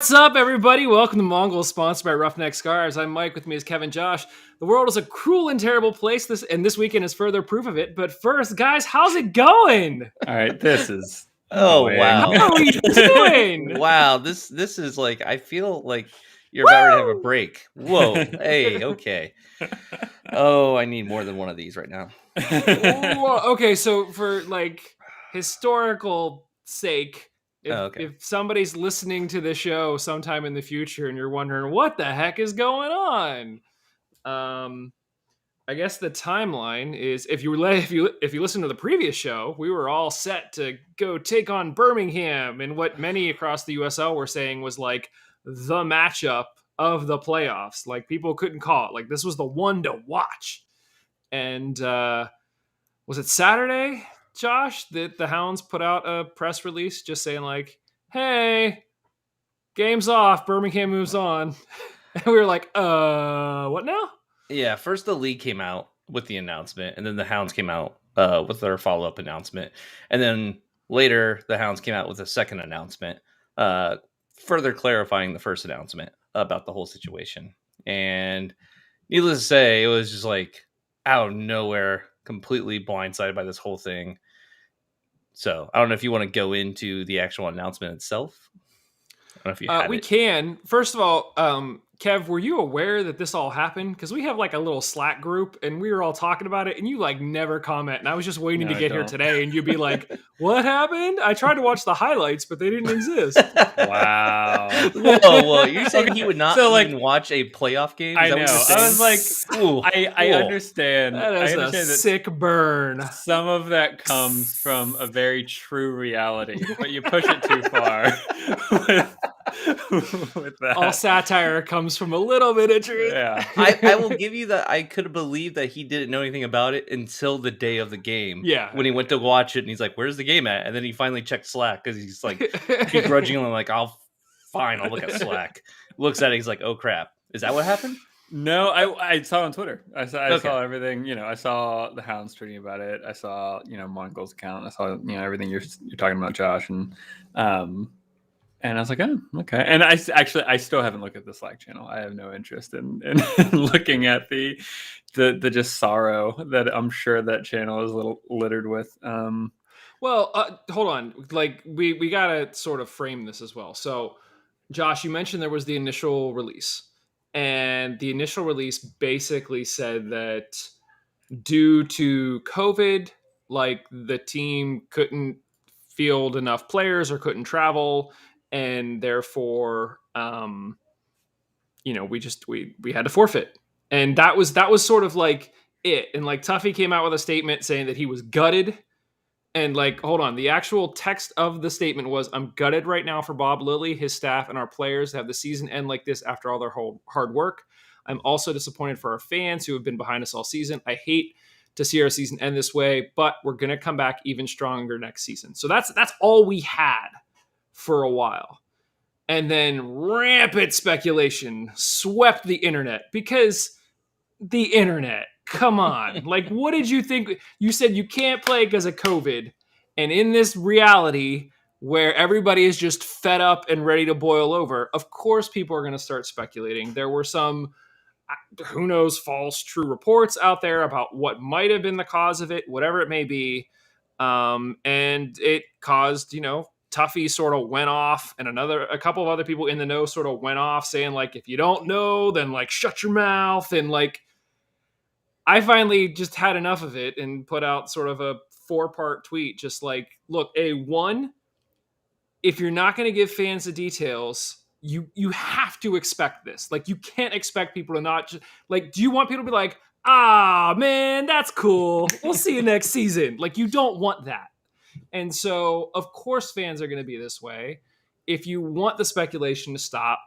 What's up, everybody? Welcome to Mon Goals, sponsored by Roughneck Scars. I'm Mike. With me is Kevin Josh. The world is a cruel and terrible place, this weekend is further proof of it. But first, guys, how's it going? All right, this is Oh annoying. wow! How are we doing? Wow, this is like I feel like you're Woo! about ready to have a break. Whoa, hey, okay. Oh, I need more than one of these right now. Okay, so for historical sake, Oh, okay. if somebody's listening to the show sometime in the future and you're wondering what the heck is going on, I guess the timeline is if you listen to the previous show, we were all set to go take on Birmingham, and what many across the USL were saying was like the matchup of the playoffs. Like people couldn't call it. Like this was the one to watch. And was it Saturday, Josh, that the Hounds put out a press release just saying like, "Hey, game's off. Birmingham moves on." And we were like, what now?" Yeah, first the league came out with the announcement, and then the Hounds came out with their follow-up announcement, and then later the Hounds came out with a second announcement, further clarifying the first announcement about the whole situation. And needless to say, it was just like out of nowhere, completely blindsided by this whole thing. So I don't know if you want to go into the actual announcement itself. I don't know if you had We it. can. First of all, Kev, were you aware that this all happened? Because we have like a little Slack group, and we were all talking about it, and you like never comment. And I was just waiting No, to I get here don't. today, and you'd be like, "What happened?" I tried to watch the highlights, but they didn't exist. Wow. Whoa! You're saying he would not So, like, even watch a playoff game? Is I that know. what you're saying? I was like, Ooh, I cool. understand. That I is a understand that sick burn. some of that comes from a very true reality, but you push it too far with that. All satire comes from a little bit of truth. Yeah. I will give you that. I could believe that he didn't know anything about it until the day of the game. Yeah. When he went to watch it, and he's like, "Where's the game at?" And then he finally checked Slack because he's like begrudgingly like, "I'll look at Slack." Looks at it, he's like, "Oh crap, is that what happened?" No, I saw it on Twitter. I saw Okay. everything. I saw the Hounds tweeting about it. I saw Mon Goals account. I saw everything you're talking about, Josh, and I was like, oh, okay. And I still haven't looked at the Slack channel. I have no interest in looking at the just sorrow that I'm sure that channel is a little littered with. Well, hold on. Like we gotta sort of frame this as well. So, Josh, you mentioned there was the initial release, and the initial release basically said that due to COVID, like the team couldn't field enough players or couldn't travel, and therefore, we had to forfeit, and that was sort of like it. And like Tuffy came out with a statement saying that he was gutted. And like, hold on, the actual text of the statement was, "I'm gutted right now for Bob Lilly, his staff, and our players to have the season end like this after all their whole hard work. I'm also disappointed for our fans who have been behind us all season. I hate to see our season end this way, but we're going to come back even stronger next season." So that's all we had for a while. And then rampant speculation swept the internet because the internet, come on. Like, what did you think? You said you can't play because of COVID. And in this reality where everybody is just fed up and ready to boil over, of course people are going to start speculating. There were some, who knows, false, true reports out there about what might have been the cause of it, whatever it may be. And it caused, Tuffy sort of went off, and a couple of other people in the know sort of went off saying, like, if you don't know, then like shut your mouth. And like, I finally just had enough of it and put out sort of a 4-part tweet, just like, look, one, if you're not going to give fans the details, you have to expect this. Like, you can't expect people to not just, like, do you want people to be like, "Ah, man, that's cool, we'll see you next season"? Like, you don't want that. And so, of course, fans are going to be this way. If you want the speculation to stop,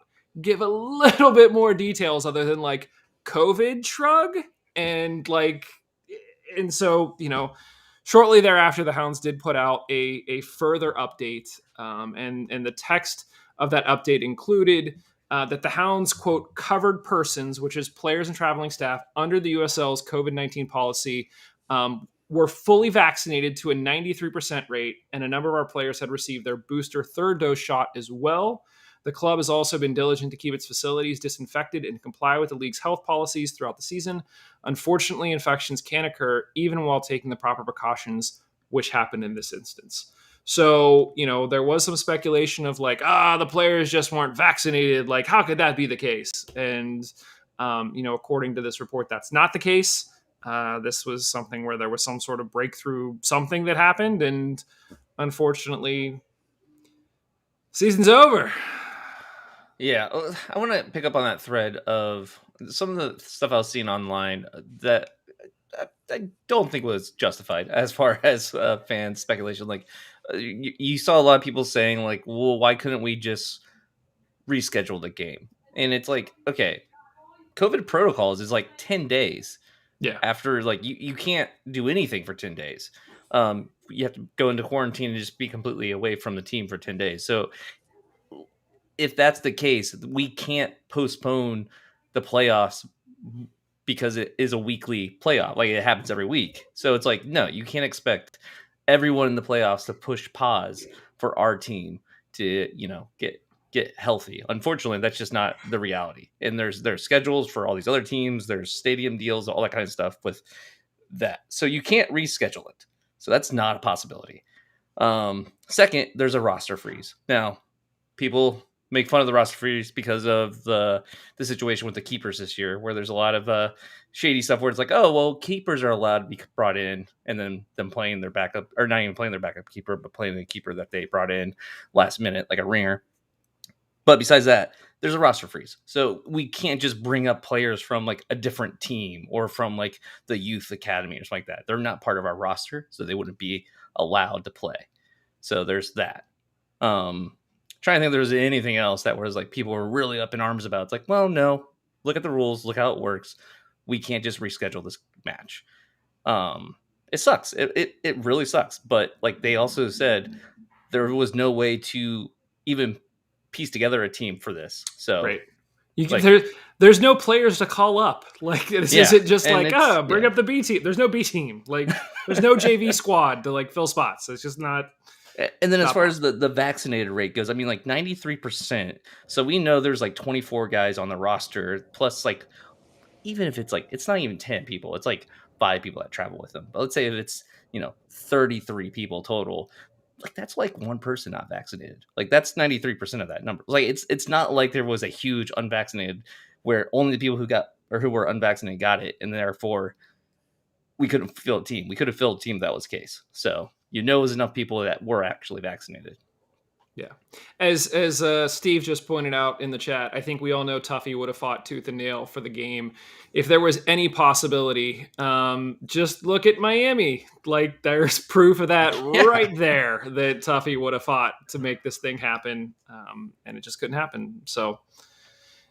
give a little bit more details other than like COVID shrug. And like, and so, shortly thereafter, the Hounds did put out a further update. And the text of that update included that the Hounds, quote, covered persons, which is players and traveling staff under the USL's COVID-19 policy, were fully vaccinated to a 93% rate, and a number of our players had received their booster third dose shot as well. The club has also been diligent to keep its facilities disinfected and comply with the league's health policies throughout the season. Unfortunately, infections can occur even while taking the proper precautions, which happened in this instance. So, there was some speculation of like, the players just weren't vaccinated. Like, how could that be the case? And, according to this report, that's not the case. This was something where there was some sort of breakthrough, something that happened. And unfortunately, season's over. Yeah, I want to pick up on that thread of some of the stuff I was seeing online that I don't think was justified as far as fan speculation. Like, you saw a lot of people saying, like, well, why couldn't we just reschedule the game? And it's like, okay, COVID protocols is like 10 days. Yeah. After, like, you can't do anything for 10 days. You have to go into quarantine and just be completely away from the team for 10 days. So if that's the case, we can't postpone the playoffs because it is a weekly playoff. Like, it happens every week. So it's like, no, you can't expect everyone in the playoffs to push pause for our team to, get healthy. Unfortunately, that's just not the reality. And there's schedules for all these other teams. There's stadium deals, all that kind of stuff with that. So you can't reschedule it. So that's not a possibility. Second, there's a roster freeze. Now, people make fun of the roster freeze because of the situation with the keepers this year, where there's a lot of shady stuff where it's like, oh, well, keepers are allowed to be brought in, and then them playing their backup, or not even playing their backup keeper, but playing the keeper that they brought in last minute, like a ringer. But besides that, there's a roster freeze. So we can't just bring up players from like a different team or from like the youth academy or something like that. They're not part of our roster, so they wouldn't be allowed to play. So there's that. Trying to think if there was anything else that was like people were really up in arms about. It's like, well, no, look at the rules, look how it works. We can't just reschedule this match. It sucks. It really sucks. But like they also said, there was no way to even piece together a team for this. So right. There's no players to call up. Like, this isn't just like, bring up the B team. There's no B team. Like, there's no JV squad to like fill spots. It's just not. And then as far as the vaccinated rate goes, I mean, like 93%. So we know there's like 24 guys on the roster, plus like, even if it's like, it's not even 10 people, it's like 5 people that travel with them. But let's say if it's, 33 people total, like that's like one person not vaccinated. Like that's 93% of that number. Like it's not like there was a huge unvaccinated where only the people who were unvaccinated got it, and therefore we couldn't fill a team. We could have filled a team if that was the case. So it was enough people that were actually vaccinated. Yeah. As Steve just pointed out in the chat, I think we all know Tuffy would have fought tooth and nail for the game if there was any possibility. Just look at Miami. Like, there's proof of that right there, that Tuffy would have fought to make this thing happen, and it just couldn't happen. So,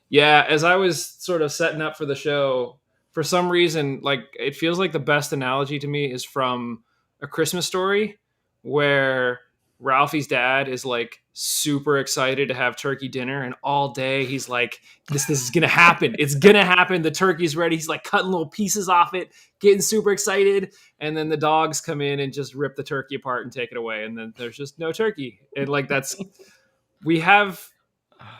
yeah, as I was sort of setting up for the show, for some reason, like, it feels like the best analogy to me is from A Christmas Story, where Ralphie's dad is like super excited to have turkey dinner, and all day he's like, this is gonna happen. It's gonna happen. The turkey's ready. He's like cutting little pieces off it, getting super excited. And then the dogs come in and just rip the turkey apart and take it away. And then there's just no turkey. And like, we have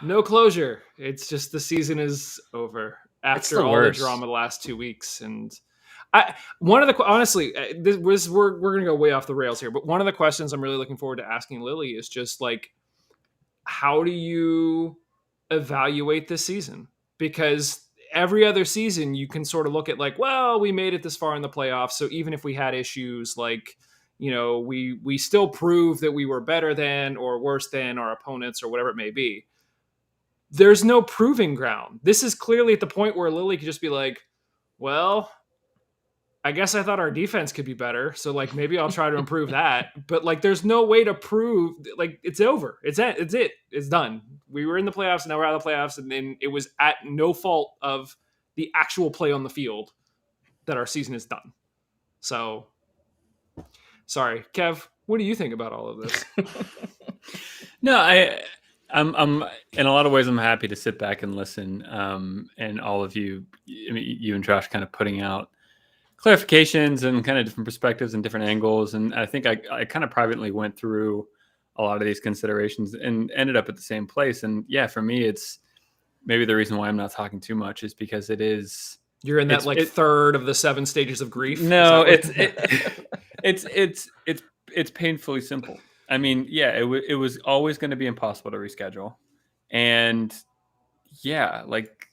no closure. It's just the season is over after all the drama the last 2 weeks. And honestly, we're going to go way off the rails here, but one of the questions I'm really looking forward to asking Lily is just like, how do you evaluate this season? Because every other season you can sort of look at like, well, we made it this far in the playoffs, so even if we had issues, like, we still prove that we were better than or worse than our opponents or whatever it may be. There's no proving ground. This is clearly at the point where Lily could just be like, well, I guess I thought our defense could be better, so like maybe I'll try to improve that. But like, there's no way to prove, like, it's over. It's it. It's done. We were in the playoffs, and now we're out of the playoffs, and then it was at no fault of the actual play on the field that our season is done. So, sorry, Kev. What do you think about all of this? No, I'm in a lot of ways, I'm happy to sit back and listen. And all of you, I mean, you and Josh, kind of putting out clarifications and kind of different perspectives and different angles. And I think I kind of privately went through a lot of these considerations and ended up at the same place. And yeah, for me, it's maybe the reason why I'm not talking too much is because it is. You're in that third of the 7 stages of grief. No, it's painfully simple. I mean, yeah, it was always going to be impossible to reschedule, and yeah, like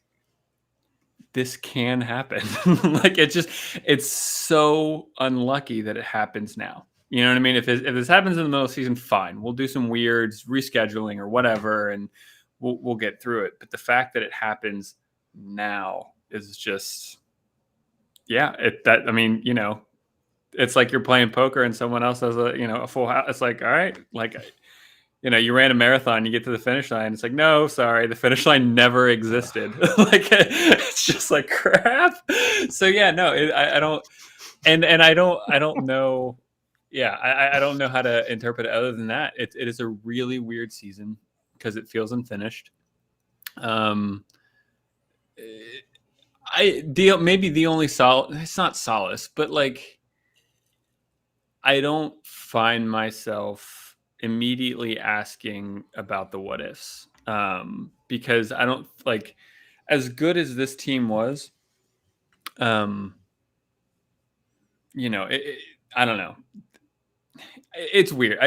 this can happen. Like it's so unlucky that it happens now. You know what I mean? If this happens in the middle of the season, fine, we'll do some weird rescheduling or whatever, and we'll get through it. But the fact that it happens now is just. Yeah, I mean, it's like you're playing poker and someone else has a full house. It's like, all right, like, you ran a marathon, you get to the finish line. It's like, no, sorry, the finish line never existed. Like, it's just like crap. So yeah, no, I don't, and I don't know. Yeah, I don't know how to interpret it other than that. It is a really weird season because it feels unfinished. Maybe the only it's not solace, but like I don't find myself immediately asking about the what ifs because I don't like as good as this team was. I don't know. It's weird.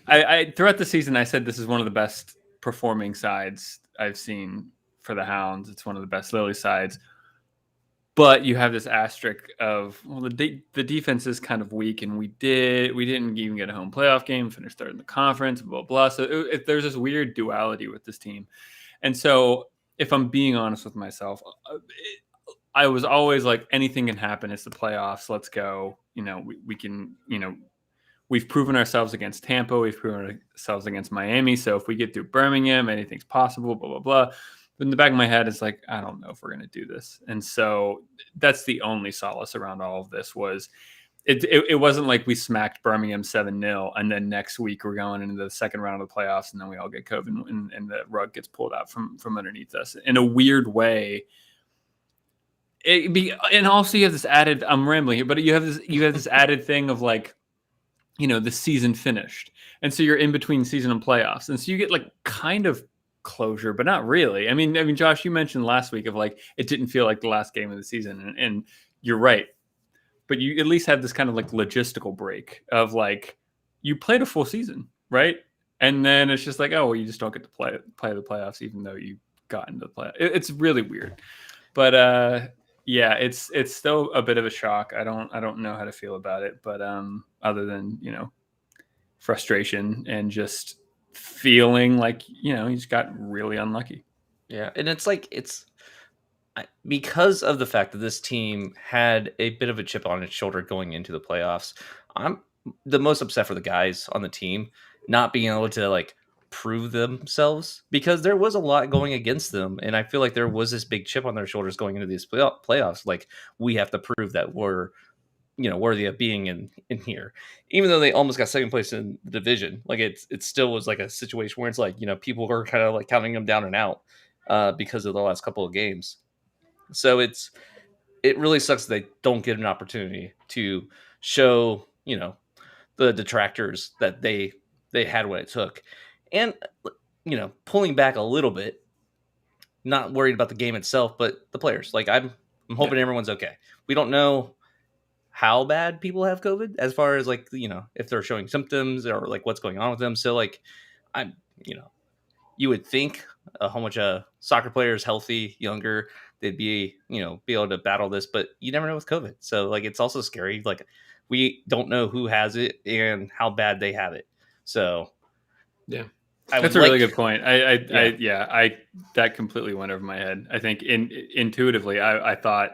I throughout the season I said this is one of the best performing sides I've seen for the Hounds. It's one of the best Lily sides. But you have this asterisk of, well, the defense is kind of weak, and we didn't even get a home playoff game, finished third in the conference, blah, blah. So there's this weird duality with this team. And so if I'm being honest with myself, I was always like, anything can happen. It's the playoffs. Let's go. We can, we've proven ourselves against Tampa. We've proven ourselves against Miami. So if we get through Birmingham, anything's possible, blah, blah, blah. But in the back of my head, it's like, I don't know if we're going to do this. And so that's the only solace around all of this was it wasn't like we smacked Birmingham 7-0 and then next week we're going into the second round of the playoffs and then we all get COVID and the rug gets pulled out from underneath us. In a weird way, and also you have this added, I'm rambling here, but you have this added thing of like, the season finished. And so you're in between season and playoffs. And so you get like kind of closure, but not really. I mean, Josh, you mentioned last week of like, it didn't feel like the last game of the season. And you're right. But you at least had this kind of like logistical break of like, you played a full season, right? And then it's just like, oh, well, you just don't get to play the playoffs, even though you got into the playoffs. It's really weird. But yeah, it's still a bit of a shock. I don't know how to feel about it, but other than frustration and just feeling like he just got really unlucky. Yeah, and it's like because of the fact that this team had a bit of a chip on its shoulder going into the playoffs. I'm the most upset for the guys on the team not being able to like prove themselves because there was a lot going against them, and I feel like there was this big chip on their shoulders going into these playoffs. Like, we have to prove that we're worthy of being in here, even though they almost got second place in the division. Like, it still was like a situation where it's like, people are kind of like counting them down and out because of the last couple of games. So it really sucks that they don't get an opportunity to show, the detractors that they had what it took. And, pulling back a little bit, not worried about the game itself, but the players. Like, I'm hoping everyone's okay. We don't know how bad people have COVID as far as like, if they're showing symptoms or like what's going on with them. So like, you would think a whole bunch of soccer players, healthy, younger, they'd be able to battle this, but you never know with COVID. So like, it's also scary. Like, we don't know who has it and how bad they have it. So yeah, that's a really good point. I that completely went over my head. I think intuitively, I thought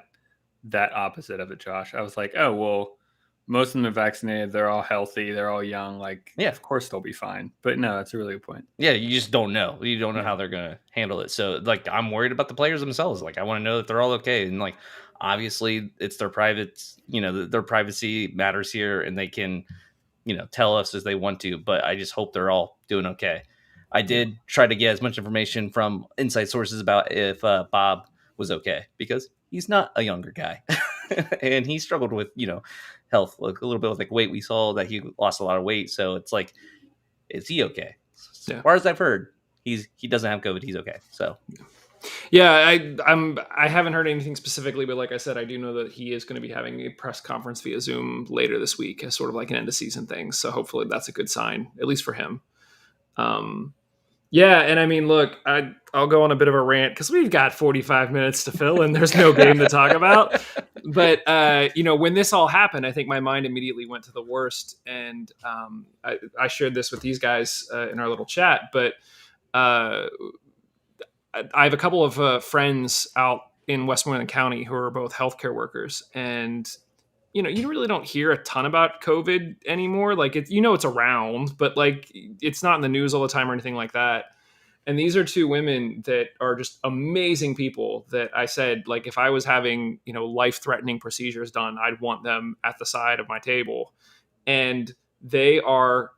that opposite of it, Josh. I was like, oh, well, most of them are vaccinated. They're all healthy. They're all young. Like, yeah, of course they'll be fine. But no, that's a really good point. Yeah, you just don't know. You don't know how they're going to handle it. So, like, I'm worried about the players themselves. Like, I want to know that they're all okay. And, like, obviously, it's their private, their privacy matters here, and they can, tell us as they want to. But I just hope they're all doing okay. I did try to get as much information from inside sources about if Bob was okay, because he's not a younger guy. And he struggled with, health, like a little bit with like weight. We saw that he lost a lot of weight. So it's like, Is he okay? As Yeah. far as I've heard, he doesn't have COVID. He's okay. So Yeah, I haven't heard anything specifically, but like I said, I do know that he is going to be having a press conference via Zoom later this week as sort of like an end of season thing. So hopefully that's a good sign, at least for him. Yeah, and I mean, look, I'll go on a bit of a rant because we've got 45 minutes to fill and there's no game to talk about. But when this all happened, I think my mind immediately went to the worst, and I shared this with these guys in our little chat. But I have a couple of friends out in Westmoreland County who are both healthcare workers, and you really don't hear a ton about COVID anymore. Like it's around, but like it's not in the news all the time or anything like that. And these are two women that are just amazing people that I said, like, if I was having, life-threatening procedures done, I'd want them at the side of my table. And they are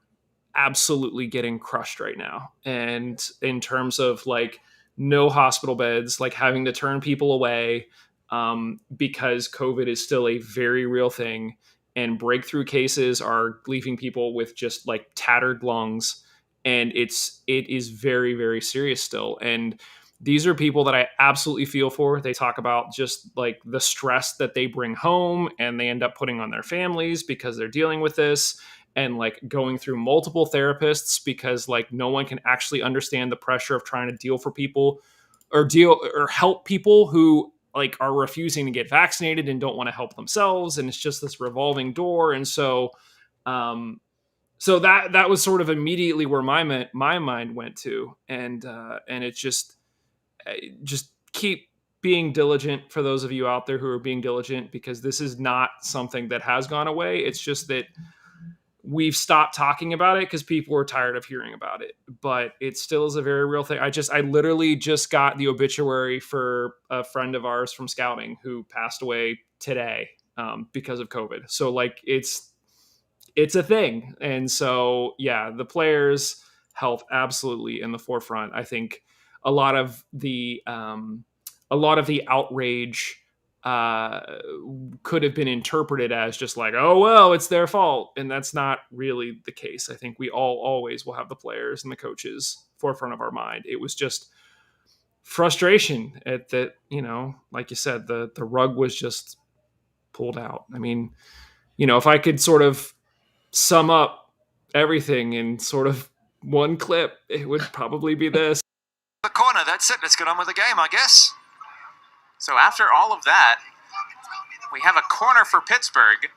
absolutely getting crushed right now. And in terms of like no hospital beds, like having to turn people away, because COVID is still a very real thing, and breakthrough cases are leaving people with just like tattered lungs, and it is very, very serious still. And these are people that I absolutely feel for. They talk about just like the stress that they bring home and they end up putting on their families because they're dealing with this, and like going through multiple therapists because like no one can actually understand the pressure of trying to deal for people or help people who like are refusing to get vaccinated and don't want to help themselves. And it's just this revolving door. And so, that was sort of immediately where my mind went to. And it's just keep being diligent for those of you out there who are being diligent, because this is not something that has gone away. It's just that we've stopped talking about it because people are tired of hearing about it, but it still is a very real thing. I literally just got the obituary for a friend of ours from scouting who passed away today because of COVID. So like it's a thing. And so, yeah, the players' health absolutely in the forefront. I think a lot of the outrage could have been interpreted as just like, oh, well, it's their fault. And that's not really the case. I think we always will have the players and the coaches forefront of our mind. It was just frustration at that, like you said, the rug was just pulled out. I mean, if I could sort of sum up everything in sort of one clip, it would probably be this. The corner, that's it. Let's get on with the game, I guess. So after all of that, we have a corner for Pittsburgh.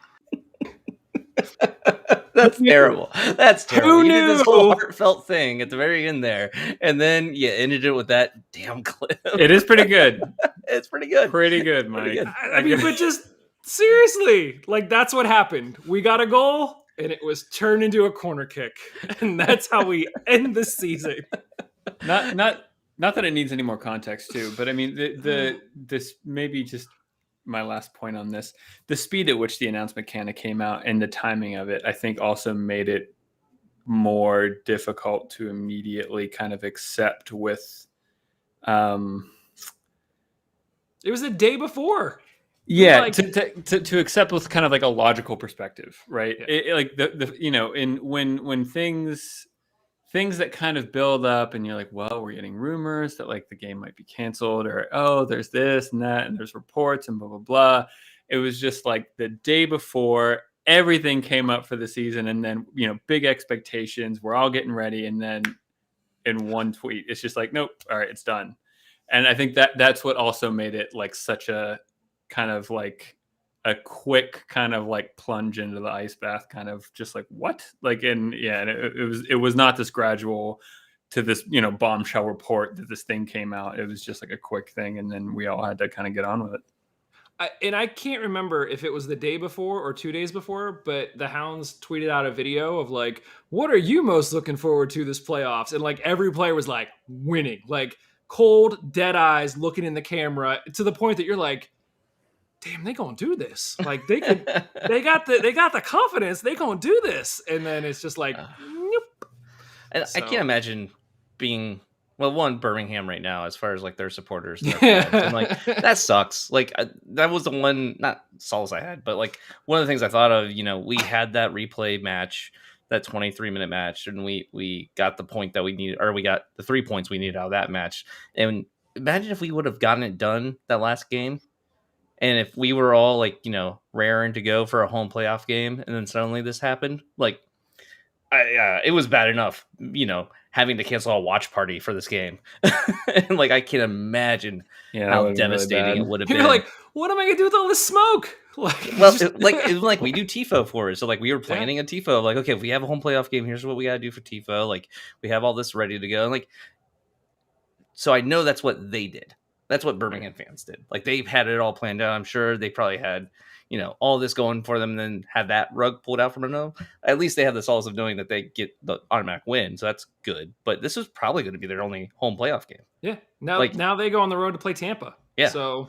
That's terrible. That's terrible. Who You did this knew? whole heartfelt thing at the very end there, and then you ended it with that damn clip. It is pretty good. It's pretty good. Pretty good, Mike. Pretty good. I mean, but just seriously, like that's what happened. We got a goal and it was turned into a corner kick. And that's how we end the season. Not that it needs any more context too, but I mean this maybe just my last point on this. The speed at which the announcement kind of came out and the timing of it, I think also made it more difficult to immediately kind of accept with It was the day before. Yeah, Like- to accept with kind of like a logical perspective, right? Yeah. It, like when things that kind of build up and you're like, well, we're getting rumors that like the game might be canceled, or oh, there's this and that, and there's reports and blah blah blah. It was just like the day before everything came up for the season, and then big expectations. We're all getting ready, and then in one tweet, it's just like, nope, all right, it's done. And I think that's what also made it like such a kind of like a quick kind of like plunge into the ice bath, kind of just like what, like, and yeah, and it was not this gradual to this bombshell report that this thing came out. It was just like a quick thing, and then we all had to kind of get on with it. And I can't remember if it was the day before or 2 days before, but the Hounds tweeted out a video of like, what are you most looking forward to this playoffs? And like every player was like winning, like cold, dead eyes looking in the camera, to the point that you're like, damn, they gonna do this. Like they got the confidence, they gonna do this. And then it's just like, nope. And So- I can't imagine being Birmingham right now, as far as like their supporters, and their fans. And like that sucks. Like that was the one, not solace I had, but like one of the things I thought of. We had that replay match that 23-minute match, and we got the point that we needed, or we got the 3 points we needed out of that match. And imagine if we would have gotten it done that last game, and if we were all like, raring to go for a home playoff game, and then suddenly this happened, like, it was bad enough, having to cancel a watch party for this game. And like, I can imagine how devastating it would have been. You're like, what am I gonna do with all this smoke? Like, well, like we do TIFO for it, so like we were planning a TIFO. Like, okay, if we have a home playoff game, here's what we gotta do for TIFO. Like, we have all this ready to go. And like, so I know that's what they did. That's what Birmingham fans did. Like, they've had it all planned out. I'm sure they probably had, all this going for them, and then have that rug pulled out from them. At least they have the solace of knowing that they get the automatic win, so that's good. But this is probably going to be their only home playoff game. Yeah. Now they go on the road to play Tampa. Yeah. So,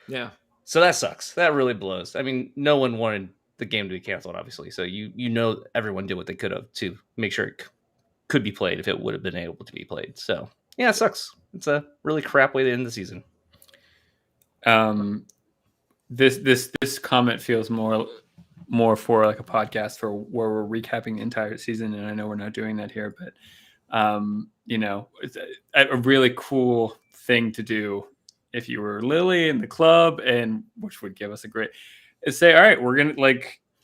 yeah. So that sucks. That really blows. I mean, no one wanted the game to be canceled, obviously. So everyone did what they could have to make sure it could be played if it would have been able to be played. So yeah, it sucks. It's a really crap way to end the season. This comment feels more for like a podcast for where we're recapping the entire season, and I know we're not doing that here, but it's a really cool thing to do if you were Lily in the club, and which would give us a great is say, all right,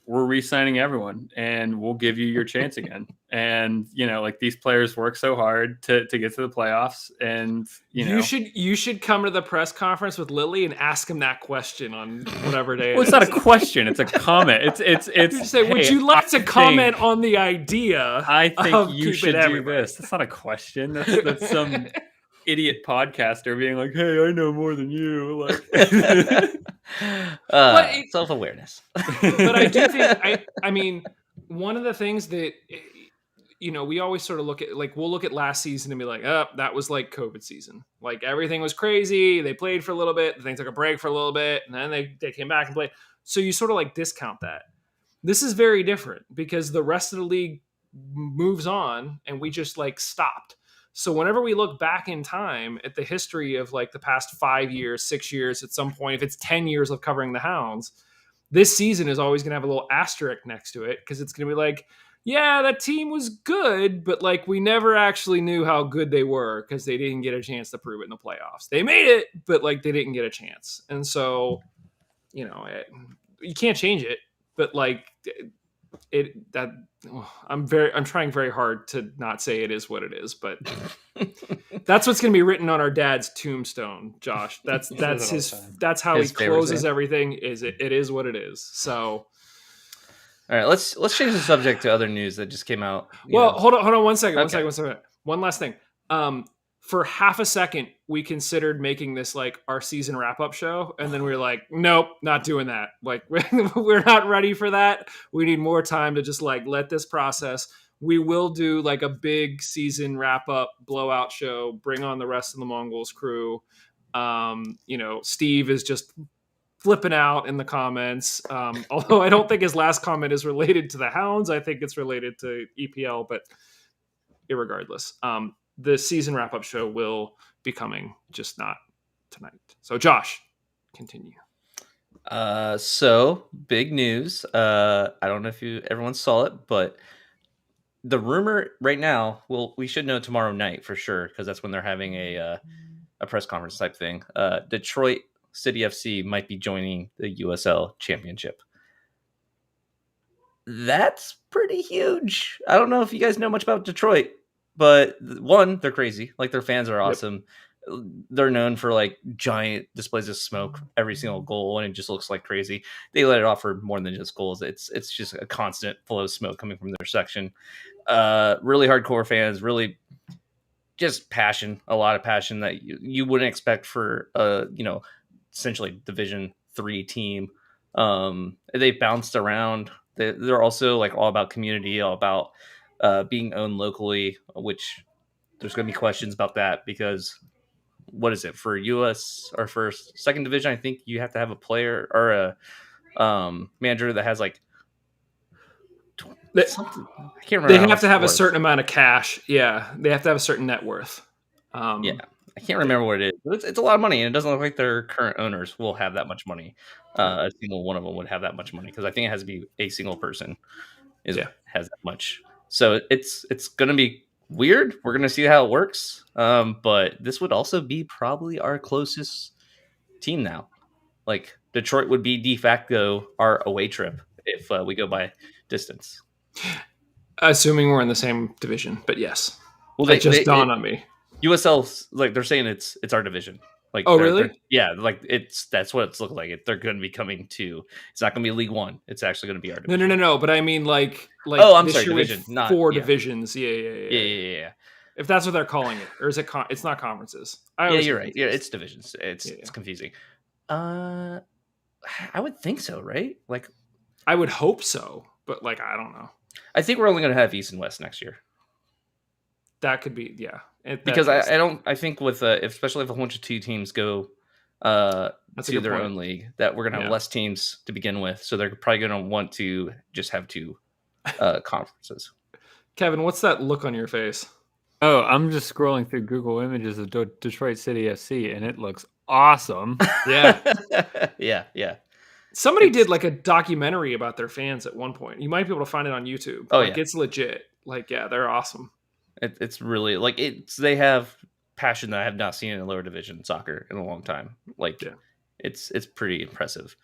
we're re-signing everyone and we'll give you your chance again. And like, these players work so hard to get to the playoffs, and you should come to the press conference with Lily and ask him that question on whatever day. Well, it's not a question, it's a comment. It's you say, would you like to comment on the idea? I think you should do this. That's not a question. That's some idiot podcaster being like, hey, I know more than you. Like, self-awareness. But I do think, I mean, one of the things that, we always sort of look at, like, we'll look at last season and be like, oh, that was like COVID season. Like, everything was crazy. They played for a little bit. Then they took a break for a little bit. And then they came back and played. So you sort of like discount that. This is very different because the rest of the league moves on and we just like stopped. So whenever we look back in time at the history of like the past 5 years, 6 years, at some point, if it's 10 years of covering the Hounds, this season is always going to have a little asterisk next to it because it's going to be like, yeah, that team was good, but like we never actually knew how good they were because they didn't get a chance to prove it in the playoffs. They made it, but like they didn't get a chance. And so, you can't change it, but like I'm trying very hard to not say it is what it is, but that's what's going to be written on our dad's tombstone, Josh. That's that's how he closes everything. It is what it is. So, all right, let's change the subject to other news that just came out. Hold on one second. One last thing. For half a second, we considered making this like our season wrap-up show, and then we were like, nope, not doing that. Like, we're not ready for that. We need more time to just like let this process. We will do like a big season wrap-up blowout show, bring on the rest of the Mon Goals crew. Steve is just flipping out in the comments. Although I don't think his last comment is related to the Hounds. I think it's related to EPL, but irregardless. The season wrap-up show will be coming, just not tonight. So, Josh, continue. So big news. I don't know if everyone saw it, but the rumor right now, we should know tomorrow night for sure because that's when they're having a press conference type thing. Detroit City FC might be joining the USL Championship. That's pretty huge. I don't know if you guys know much about Detroit. But one, they're crazy. Like, their fans are awesome. Yep. They're known for like giant displays of smoke every single goal, and it just looks like crazy. They let it off for more than just goals. It's just a constant flow of smoke coming from their section. Really hardcore fans, really just passion, a lot of passion that you wouldn't expect for essentially Division 3 team. They bounced around. They're also like all about community, all about being owned locally, which there's going to be questions about that because what is it for US or for second division? I think you have to have a player or a manager that has like something. I can't remember. They have to have a certain amount of cash. Yeah, they have to have a certain net worth. Yeah, I can't remember what it is. But it's a lot of money, and it doesn't look like their current owners will have that much money. A single one of them would have that much money because I think it has to be a single person. has that much. So it's going to be weird. We're going to see how it works. But this would also be probably our closest team now. Like Detroit would be de facto our away trip if we go by distance. Assuming we're in the same division, but yes. Well, That just dawned on me. USL, like they're saying it's our division. Like, oh really? Yeah, like that's what it's looking like. They're going to be coming to. It's not going to be League One. It's actually going to be our division. No. But I mean, like. Oh, I'm this sorry, year division, with not 4 yeah. divisions. Yeah. If that's what they're calling it, or is it? It's not conferences. Yeah, you're right. Yeah, it's divisions. It's confusing. I would think so, right? Like, I would hope so, but like, I don't know. I think we're only going to have East and West next year. That could be, yeah. Because I think with especially if a bunch of 2 teams go to their own league, that we're going to have less teams to begin with. So they're probably going to want to just have 2 conferences. Kevin, what's that look on your face? Oh, I'm just scrolling through Google Images of Detroit City FC, and it looks awesome. Yeah. Yeah. Somebody did like a documentary about their fans at one point. You might be able to find it on YouTube. Oh, like, it's legit. Like, yeah, they're awesome. It's really like they have passion that I have not seen in lower division soccer in a long time. Like, it's pretty impressive.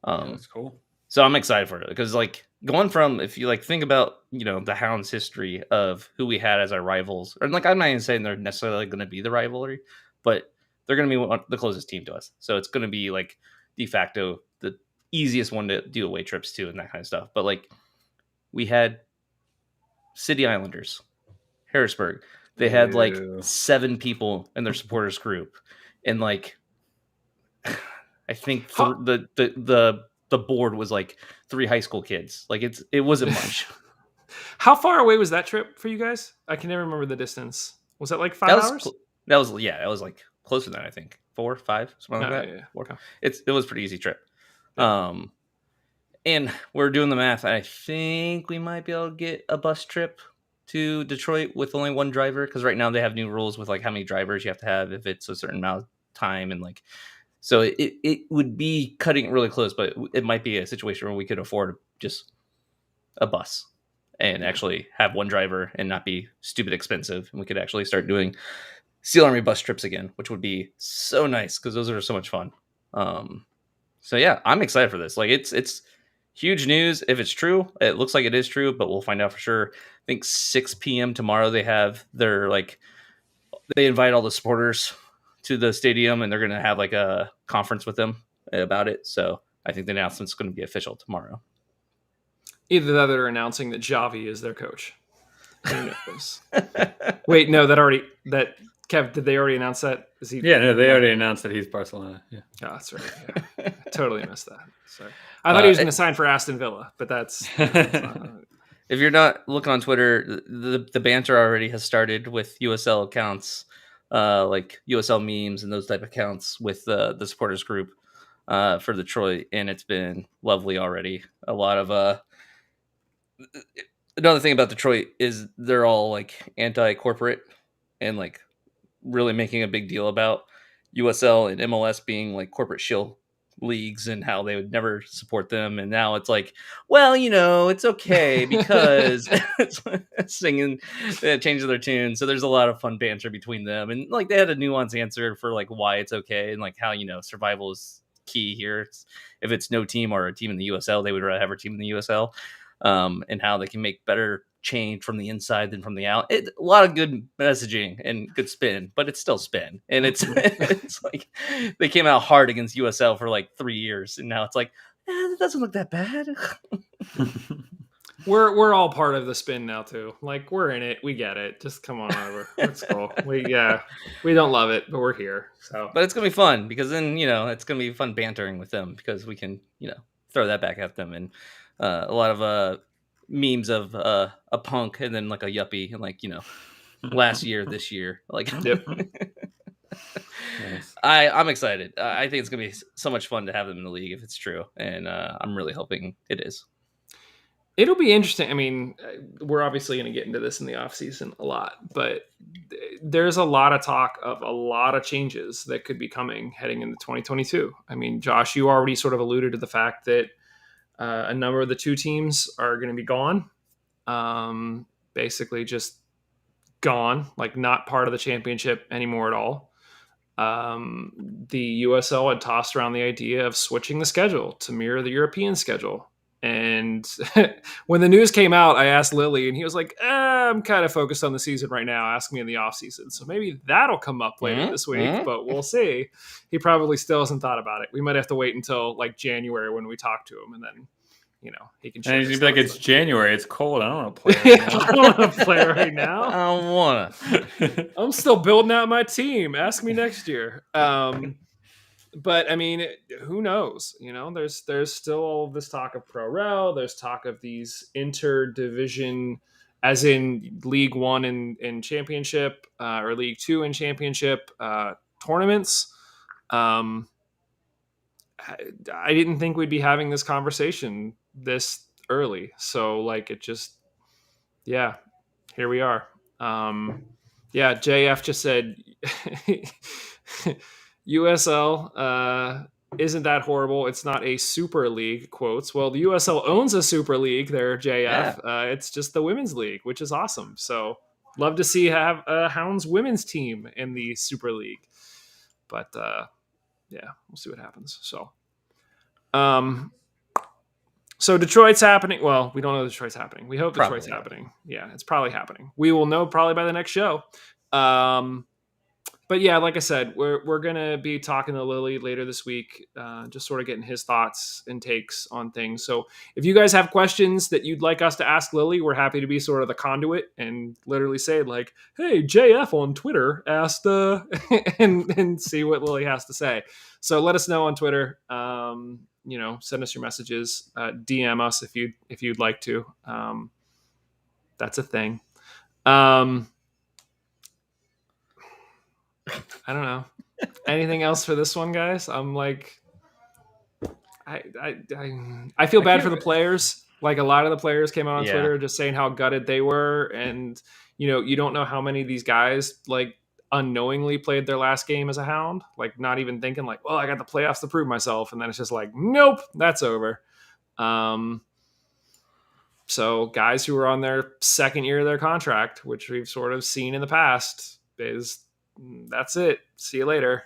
That's cool. So I'm excited for it because like going from, if you like think about, the Hounds history of who we had as our rivals, or like, I'm not even saying they're necessarily going to be the rivalry, but they're going to be the closest team to us. So it's going to be like de facto the easiest one to do away trips to and that kind of stuff. But like we had City Islanders, Harrisburg. They had like 7 people in their supporters group, and like I think the board was like 3 high school kids. Like it wasn't much. How far away was that trip for you guys? I can never remember the distance. Was that like 5 hours? That was like closer than that, I think 4, 5, something like that. Yeah. Okay. It was a pretty easy trip. And we're doing the math. I think we might be able to get a bus trip to Detroit with only 1 driver, because right now they have new rules with like how many drivers you have to have if it's a certain amount of time, and like so it would be cutting it really close, but it might be a situation where we could afford just a bus and actually have 1 driver and not be stupid expensive, and we could actually start doing Steel Army bus trips again, which would be so nice because those are so much fun. So yeah, I'm excited for this. Like it's huge news if it's true. It looks like it is true, but we'll find out for sure. I think 6 p.m. tomorrow they have they invite all the supporters to the stadium, and they're going to have like a conference with them about it. So I think the announcement's going to be official tomorrow. Either that or they're announcing that Javi is their coach. Who knows? Wait, no, Kev, did they already announce that? Is he? Yeah, no, they already announced that he's Barcelona. Yeah. Oh, that's right. Yeah. I totally missed that. Sorry. I thought he was going to sign for Aston Villa, but that's not... If you're not looking on Twitter, the banter already has started with USL accounts, like USL memes and those type of accounts with the supporters group for Detroit, and it's been lovely already. A lot of another thing about Detroit is they're all like anti-corporate and like really making a big deal about USL and MLS being like corporate shill leagues and how they would never support them. And now it's like, well, it's okay because it's singing, changing their tune. So there's a lot of fun banter between them. And like they had a nuanced answer for like why it's okay and like how, survival is key here. If it's no team or a team in the USL, they would rather have a team in the USL. And how they can make better change from the inside than from the out. A lot of good messaging and good spin, but it's still spin. And it's like they came out hard against USL for like 3 years, and now it's like, that doesn't look that bad. We're all part of the spin now too. Like we're in it, we get it. Just come on over. Let's go. We don't love it, but we're here. So, but it's gonna be fun because then it's gonna be fun bantering with them because we can throw that back at them, and a lot of memes of a punk and then like a yuppie and like last year, this year, like yep. Nice. I'm excited. I think it's gonna be so much fun to have them in the league if it's true, and I'm really hoping it is. It'll be interesting. I mean, we're obviously going to get into this in the offseason a lot, but there's a lot of talk of a lot of changes that could be coming heading into 2022. I mean, Josh, you already sort of alluded to the fact that a number of the 2 teams are going to be gone. basically just gone, like not part of the championship anymore at all. The USL had tossed around the idea of switching the schedule to mirror the European schedule. And when the news came out, I asked Lily, and he was like, I'm kind of focused on the season right now. Ask me in the off season. So maybe that'll come up later this week, but we'll see. He probably still hasn't thought about it. We might have to wait until like January when we talk to him, and then, he can. And he's be like, it's January. It's cold. I don't want to play right now. I don't want to play right now. I don't want to. I'm still building out my team. Ask me next year. But I mean, who knows? There's still all this talk of Pro Rel. There's talk of these interdivision, as in League One and Championship, or League Two and Championship tournaments. I didn't think we'd be having this conversation this early. So like, it just, yeah, here we are. JF just said USL isn't that horrible. It's not a super league, quotes. Well, the USL owns a super league there, JF. Yeah. It's just the women's league, which is awesome. So love to see have a Hounds women's team in the super league. But we'll see what happens. So Detroit's happening. Well, we don't know Detroit's happening. We hope Detroit's happening. Yeah, it's probably happening. We will know probably by the next show. But yeah, like I said, we're gonna be talking to Lily later this week, just sort of getting his thoughts and takes on things. So if you guys have questions that you'd like us to ask Lily, we're happy to be sort of the conduit and literally say like, "Hey, JF on Twitter asked," and see what Lily has to say. So let us know on Twitter. Send us your messages, DM us if you'd like to. That's a thing. I don't know. Anything else for this one, guys? I'm like, I feel bad for the players. Like a lot of the players came out on Twitter just saying how gutted they were, and you don't know how many of these guys like unknowingly played their last game as a Hound, like not even thinking like, well, I got the playoffs to prove myself, and then it's just like, nope, that's over. So guys who are on their second year of their contract, which we've sort of seen in the past, that's it. See you later.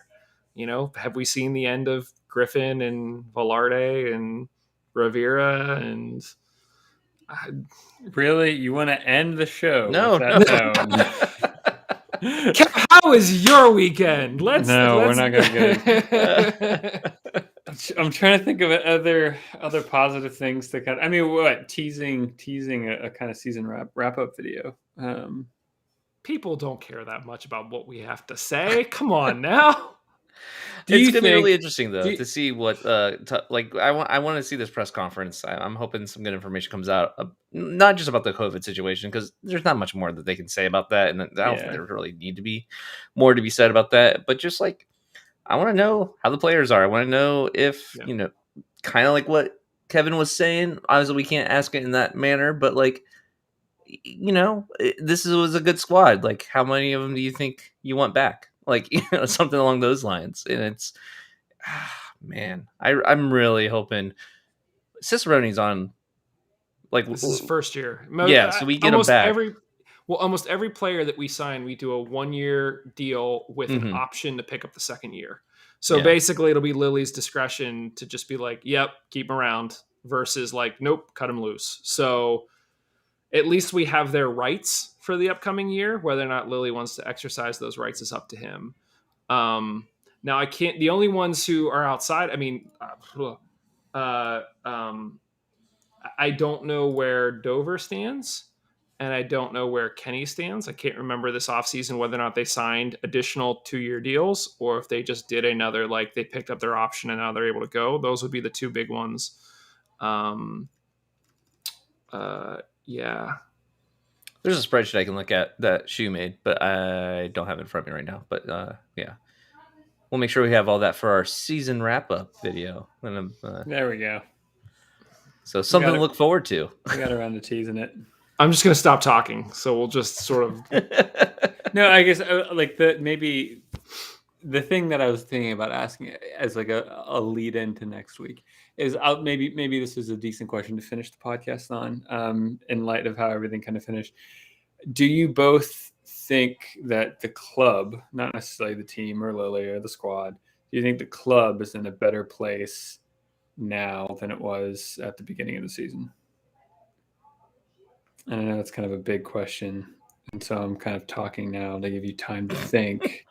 Have we seen the end of Griffin and Velarde and Rivera and really? You want to end the show? No. How was your weekend? We're not gonna get it. I'm trying to think of other positive things to cut. I mean, what teasing a kind of season wrap up video. People don't care that much about what we have to say. Come on now. It's gonna be really interesting though to see what I want to see this press conference. I'm hoping some good information comes out, not just about the COVID situation, because there's not much more that they can say about that, and I don't think there really need to be more to be said about that. But just like, I want to know how the players are. I want to know if kind of like what Kevin was saying. Obviously, we can't ask it in that manner, but like, this was a good squad. Like, how many of them do you think you want back? Like, something along those lines. And it's, man, I'm really hoping Cicerone's on. Like, this is first year. So we get him back. Almost every player that we sign, we do a 1-year deal with an option to pick up the second year. So basically, it'll be Lily's discretion to just be like, "Yep, keep him around," versus like, "Nope, cut him loose." So at least we have their rights for the upcoming year. Whether or not Lily wants to exercise those rights is up to him. Now I can't. The only ones who are outside. I mean, I don't know where Dover stands, and I don't know where Kenny stands. I can't remember this offseason whether or not they signed additional 2-year deals or if they just did another, like they picked up their option and now they're able to go. Those would be the two big ones. Yeah. There's a spreadsheet I can look at that Shu made, but I don't have it in front of me right now. But we'll make sure we have all that for our season wrap-up video. There we go. So something to look forward to. I got around to teasing it. I'm just going to stop talking, so we'll just sort of... No, I guess maybe the thing that I was thinking about asking as like a lead into next week is maybe this is a decent question to finish the podcast on, in light of how everything kind of finished. Do you both think that the club, not necessarily the team or Lily or the squad, do you think the club is in a better place now than it was at the beginning of the season? And I know it's kind of a big question, and so I'm kind of talking now to give you time to think.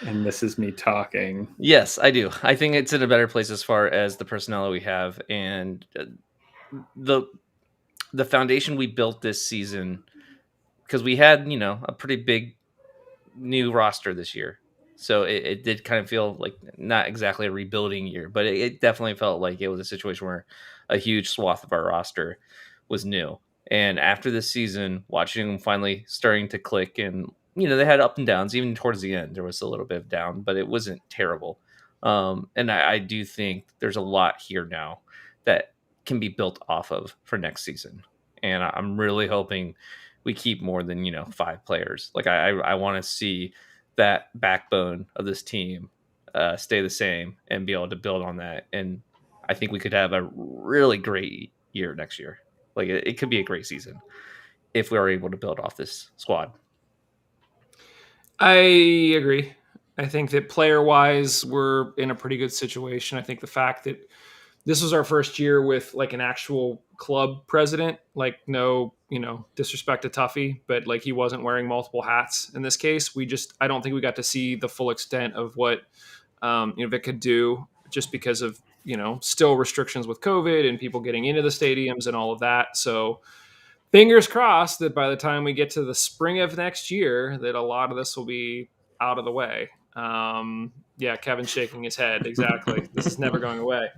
And this is me talking. Yes, I do. I think it's in a better place as far as the personnel that we have and the foundation we built this season, because we had, a pretty big new roster this year. So it did kind of feel like not exactly a rebuilding year, but it definitely felt like it was a situation where a huge swath of our roster was new. And after this season, watching them finally starting to click, and they had up and downs. Even towards the end, there was a little bit of down, but it wasn't terrible. And I do think there's a lot here now that can be built off of for next season. And I'm really hoping we keep more than 5 players. Like I want to see that backbone of this team stay the same and be able to build on that. And I think we could have a really great year next year. Like it could be a great season if we are able to build off this squad. I agree. I think that player-wise, we're in a pretty good situation. I think the fact that this was our first year with like an actual club president, like no, disrespect to Tuffy, but like he wasn't wearing multiple hats in this case. I don't think we got to see the full extent of what, Vic could do just because of, still restrictions with COVID and people getting into the stadiums and all of that. So fingers crossed that by the time we get to the spring of next year, that a lot of this will be out of the way. Yeah, Kevin's shaking his head. Exactly. This is never going away.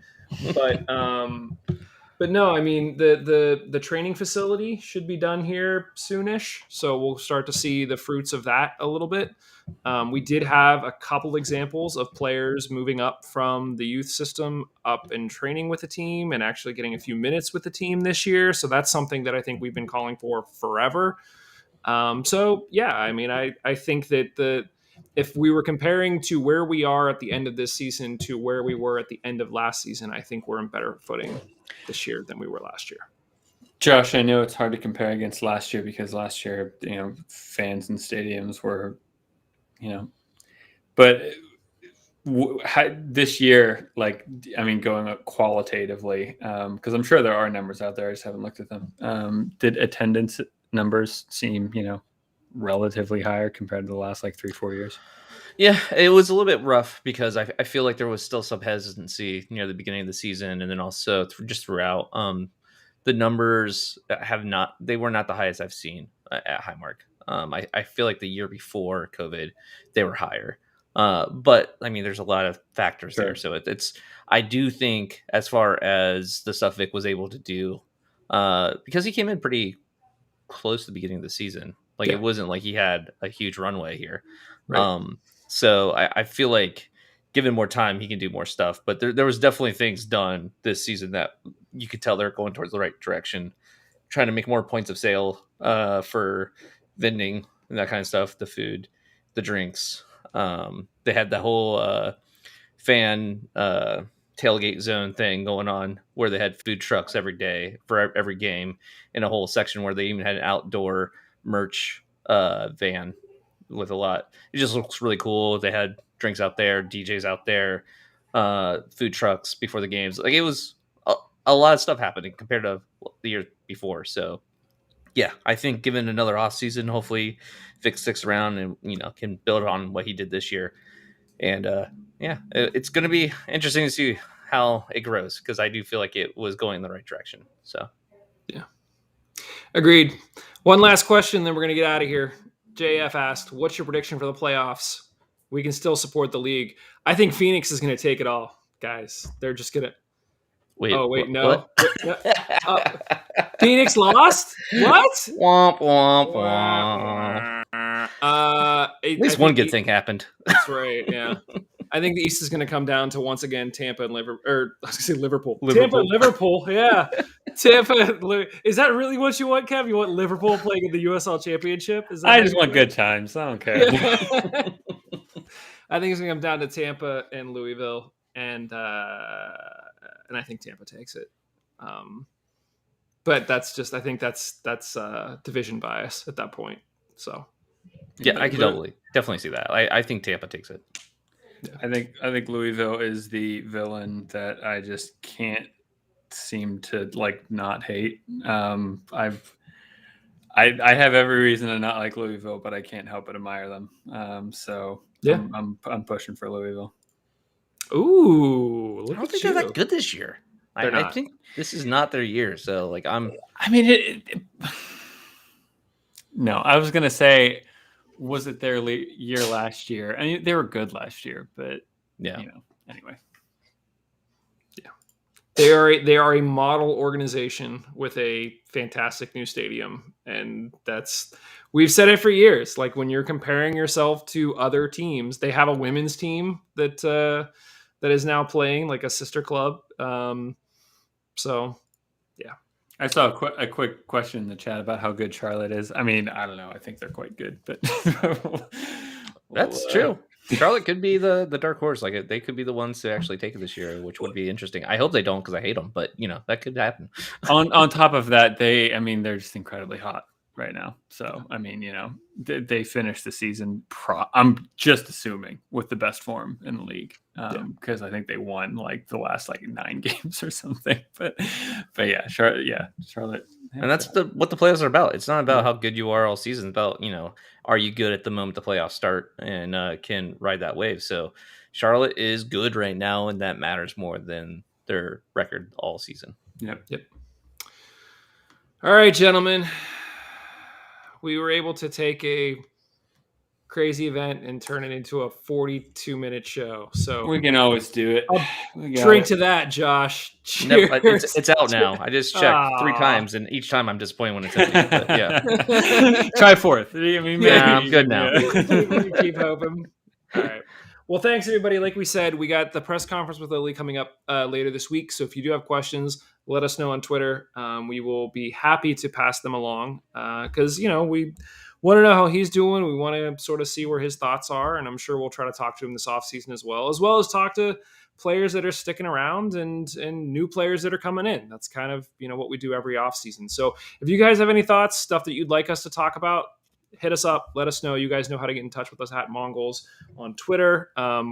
But no, I mean the training facility should be done here soonish, so we'll start to see the fruits of that a little bit. We did have a couple examples of players moving up from the youth system up and training with the team and actually getting a few minutes with the team this year. So that's something that I think we've been calling for forever. So yeah, I mean, I think that if we were comparing to where we are at the end of this season to where we were at the end of last season, I think we're in better footing this year than we were last year. Josh, I know it's hard to compare against last year because last year, fans in stadiums were, but this year, going up qualitatively, because I'm sure there are numbers out there, I just haven't looked at them. Did attendance numbers seem, relatively higher compared to the last 3-4 years? Yeah, it was a little bit rough because I feel like there was still some hesitancy near the beginning of the season, and then also just throughout. The numbers they were not the highest I've seen at Highmark. I feel like the year before COVID, they were higher. But I mean, there's a lot of factors there. So I do think as far as the stuff Vic was able to do, because he came in pretty close to the beginning of the season. It wasn't like he had a huge runway here. Right. So I feel like given more time, he can do more stuff. But there was definitely things done this season that you could tell they're going towards the right direction, trying to make more points of sale for vending and that kind of stuff, the food, the drinks. They had the whole fan tailgate zone thing going on where they had food trucks every day for every game, in a whole section where they even had an outdoor merch van with a lot. It just looks really cool. They had drinks out there, DJs out there, food trucks before the games. It was a lot of stuff happening compared to the year before. So yeah, I think given another off season, hopefully Vic sticks around and can build on what he did this year. And it's going to be interesting to see how it grows, because I do feel like it was going in the right direction. So yeah, agreed. One last question, then we're going to get out of here. JF asked, "What's your prediction for the playoffs? We can still support the league." I think Phoenix is going to take it all, guys. They're just going to. Wait. Oh wait, no. Phoenix lost. What? Womp womp womp. At least one good thing happened. That's right. Yeah, I think the East is going to come down to once again Tampa and Liverpool. Or I was going to say Liverpool. Tampa, Liverpool. Yeah, Tampa. Is that really what you want, Kev? You want Liverpool playing in the USL Championship? I just want good times. I don't care. I think it's gonna come down to Tampa and Louisville, and I think Tampa takes it. But that's just, I think that's division bias at that point. So Yeah, I could definitely see that. I think Tampa takes it. Yeah. I think Louisville is the villain that I just can't seem to like not hate. I have every reason to not like Louisville, but I can't help but admire them. So yeah, I'm pushing for Louisville. Ooh, look I don't at think you. they're that good this year. I think this is not their year. So like I mean, no, I was gonna say, was it their year last year? I mean, they were good last year, but yeah. Anyway. They are a model organization with a fantastic new stadium, and we've said it for years. Like when you're comparing yourself to other teams, they have a women's team that is now playing like a sister club. So, yeah. I saw a quick question in the chat about how good Charlotte is. I mean, I don't know. I think they're quite good, but That's true. Charlotte could be the dark horse. Like they could be the ones to actually take it this year, which would be interesting. I hope they don't because I hate them, but that could happen. on top of that, they're just incredibly hot right now. So I mean, they finished the season. I'm just assuming with the best form in the league because I think they won like the last 9 games or something. But yeah, Charlotte. And that's what the playoffs are about. It's not about how good you are all season. It's about, are you good at the moment the playoffs start and can ride that wave. So Charlotte is good right now, and that matters more than their record all season. Yep. All right, gentlemen. We were able to take a crazy event and turn it into a 42-minute show. So we can always do it. Drink to that, Josh. Cheers. No, it's out now. I just checked 3 times, and each time I'm disappointed when it's empty. But yeah. Try 4th. I mean, maybe. I'm good now. Keep hoping. All right. Well, thanks, everybody. Like we said, we got the press conference with Lily coming up later this week. So if you do have questions, let us know on Twitter. We will be happy to pass them along because, we want to know how he's doing. We want to sort of see where his thoughts are. And I'm sure we'll try to talk to him this offseason as well as talk to players that are sticking around and new players that are coming in. That's kind of, what we do every offseason. So if you guys have any thoughts, stuff that you'd like us to talk about, hit us up. Let us know. You guys know how to get in touch with us at Mon Goals on Twitter.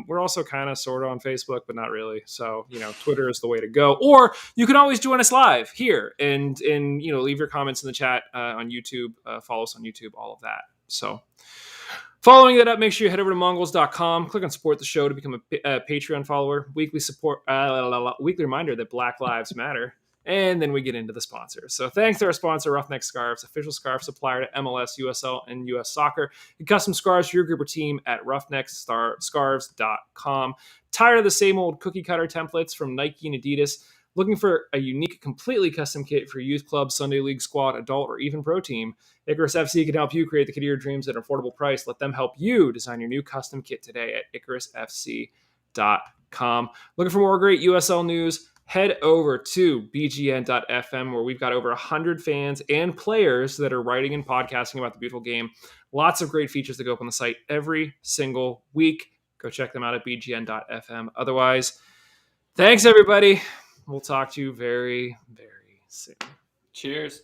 We're also kind of sort of on Facebook, but not really. So, Twitter is the way to go. Or you can always join us live here and leave your comments in the chat on YouTube. Follow us on YouTube, all of that. So following that up, make sure you head over to mongols.com, click on support the show to become a Patreon follower. Weekly reminder that Black Lives Matter. And then we get into the sponsors. So thanks to our sponsor, Roughneck Scarves, official scarf supplier to MLS, USL, and US Soccer. Get custom scarves for your group or team at roughneckscarves.com. Tired of the same old cookie cutter templates from Nike and Adidas? Looking for a unique, completely custom kit for your youth club, Sunday league squad, adult, or even pro team? Icarus FC can help you create the kit of your dreams at an affordable price. Let them help you design your new custom kit today at icarusfc.com. Looking for more great USL news? Head over to bgn.fm, where we've got over 100 fans and players that are writing and podcasting about the beautiful game. Lots of great features that go up on the site every single week. Go check them out at bgn.fm. Otherwise, thanks, everybody. We'll talk to you very, very soon. Cheers.